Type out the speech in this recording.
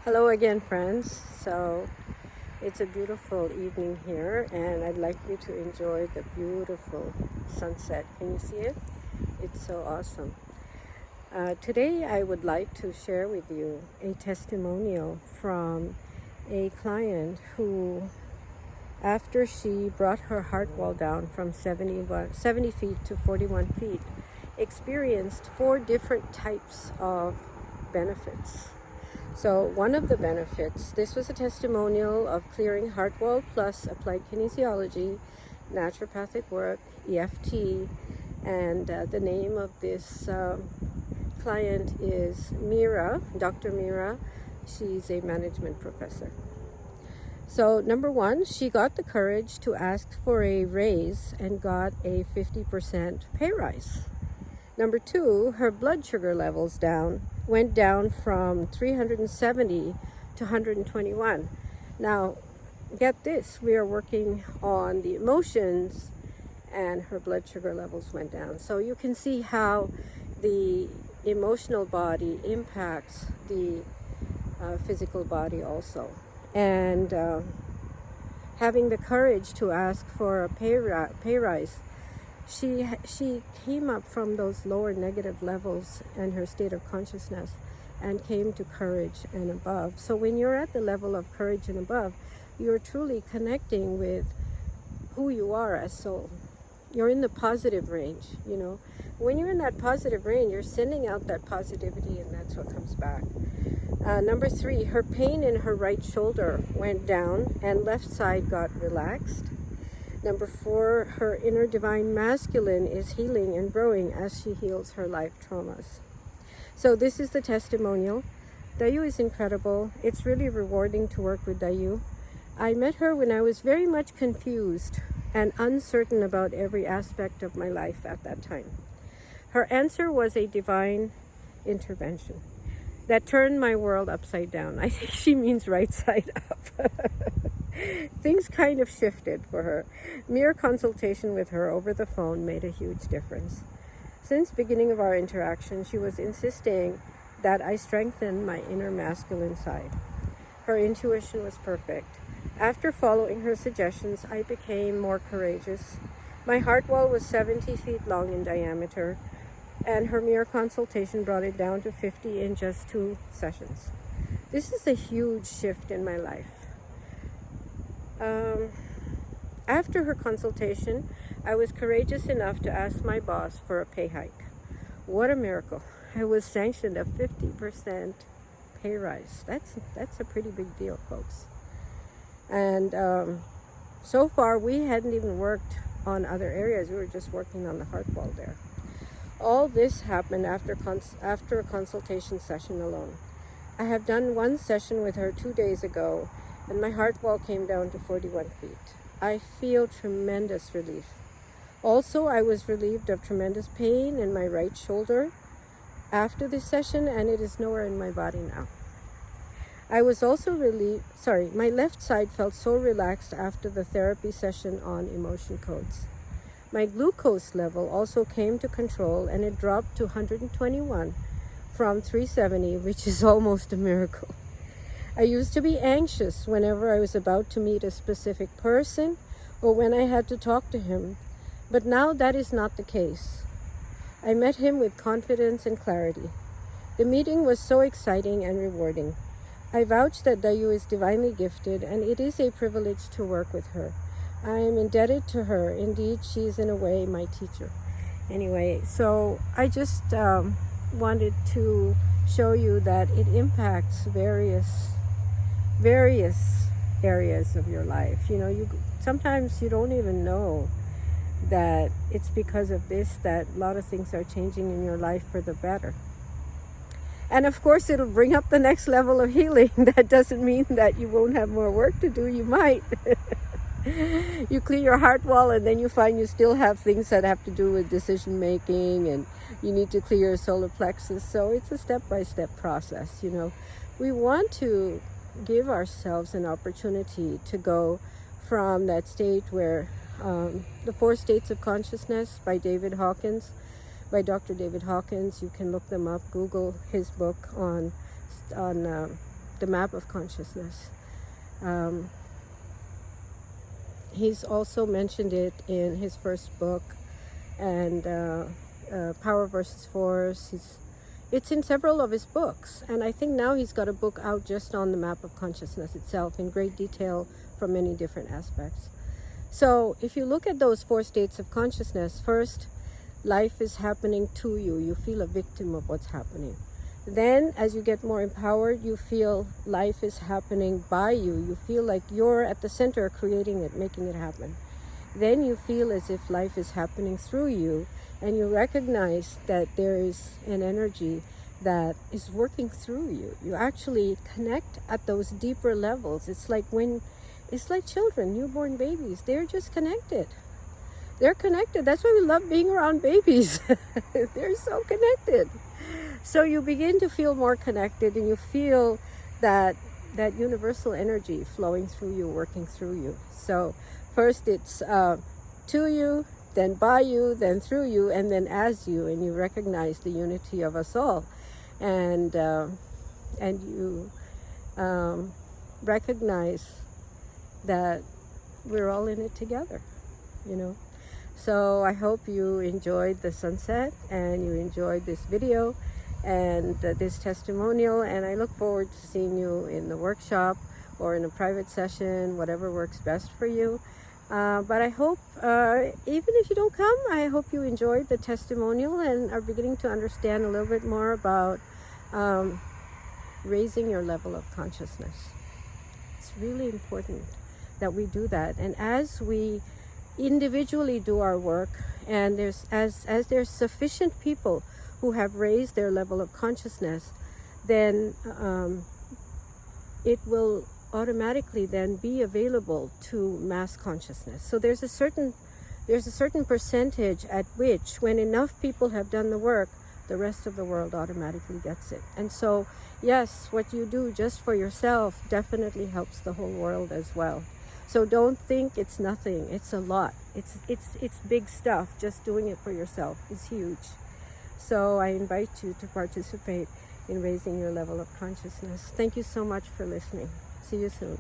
Hello again, friends. So it's a beautiful evening here, and I'd like you to enjoy the beautiful sunset. Can you see it? It's so awesome. Today, I would like to share with you a testimonial from a client who, after she brought her heart wall down from 70 feet to 41 feet, experienced 4 different types of benefits. So one of the benefits, this was a testimonial of clearing heart wall plus applied kinesiology, naturopathic work, EFT, and the name of this client is Mira, Dr. Mira. She's a management professor. So number 1, she got the courage to ask for a raise and got a 50% pay rise. Number 2, her blood sugar levels went down from 370 to 121. Now, get this, we are working on the emotions and her blood sugar levels went down. So you can see how the emotional body impacts the physical body also. And having the courage to ask for a pay rise, she came up from those lower negative levels in her state of consciousness and came to courage and above. So when you're at the level of courage and above, you're truly connecting with who you are as soul. You're in the positive range, you know. When you're in that positive range, you're sending out that positivity, and that's what comes back. Number 3, her pain in her right shoulder went down and left side got relaxed. Number 4, her inner divine masculine is healing and growing as she heals her life traumas. So this is the testimonial. Dayu is incredible. It's really rewarding to work with Dayu. I met her when I was very much confused and uncertain about every aspect of my life at that time. Her answer was a divine intervention that turned my world upside down. I think she means right side up. Things kind of shifted for her. Mere consultation with her over the phone made a huge difference. Since beginning of our interaction, she was insisting that I strengthen my inner masculine side. Her intuition was perfect. After following her suggestions, I became more courageous. My heart wall was 70 feet long in diameter, and her mere consultation brought it down to 50 in just 2 sessions. This is a huge shift in my life. After her consultation, I was courageous enough to ask my boss for a pay hike. What a miracle. I was sanctioned a 50% pay rise. That's a pretty big deal, folks. And so far, we hadn't even worked on other areas. We were just working on the heart wall there. All this happened after a consultation session alone. I have done 1 session with her 2 days ago, and my heart wall came down to 41 feet. I feel tremendous relief. Also, I was relieved of tremendous pain in my right shoulder after this session, and it is nowhere in my body now. I was also my left side felt so relaxed after the therapy session on emotion codes. My glucose level also came to control, and it dropped to 121 from 370, which is almost a miracle. I used to be anxious whenever I was about to meet a specific person or when I had to talk to him, but now that is not the case. I met him with confidence and clarity. The meeting was so exciting and rewarding. I vouch that Dayu is divinely gifted, and it is a privilege to work with her. I am indebted to her. Indeed, she is in a way my teacher. Anyway, so I just wanted to show you that it impacts various areas of your life. You know, sometimes you don't even know that it's because of this that a lot of things are changing in your life for the better. And of course, it'll bring up the next level of healing. That doesn't mean that you won't have more work to do. You might. You clear your heart wall, and then you find you still have things that have to do with decision making, and you need to clear your solar plexus. So it's a step-by-step process. You know, we want to give ourselves an opportunity to go from that state where the 4 states of consciousness by Dr. David Hawkins. You can look them up. Google his book on the map of consciousness. He's also mentioned it in his first book, and Power versus Force. It's in several of his books, and I think now he's got a book out just on the map of consciousness itself in great detail from many different aspects. So if you look at those 4 states of consciousness, first, life is happening to you. You feel a victim of what's happening. Then, as you get more empowered, you feel life is happening by you. You feel like you're at the center, creating it, making it happen. Then you feel as if life is happening through you, and you recognize that there is an energy that is working through you. You actually connect at those deeper levels. It's like children, newborn babies. They're just connected. They're connected. That's why we love being around babies. They're so connected. So you begin to feel more connected, and you feel that universal energy flowing through you, working through you. So first it's to you, then by you, then through you, and then as you, and you recognize the unity of us all, and you recognize that we're all in it together, you know. So I hope you enjoyed the sunset, and you enjoyed this video and this testimonial, and I look forward to seeing you in the workshop or in a private session, whatever works best for you. But I hope, even if you don't come, I hope you enjoyed the testimonial and are beginning to understand a little bit more about raising your level of consciousness. It's really important that we do that. And as we individually do our work, and as there's sufficient people who have raised their level of consciousness, then it will automatically then be available to mass consciousness. So there's a certain percentage at which, when enough people have done the work, the rest of the world automatically gets it. And so yes, what you do just for yourself definitely helps the whole world as well. So don't think it's nothing. It's a lot. It's big stuff. Just doing it for yourself is huge. So I invite you to participate in raising your level of consciousness. Thank you so much for listening. See you soon.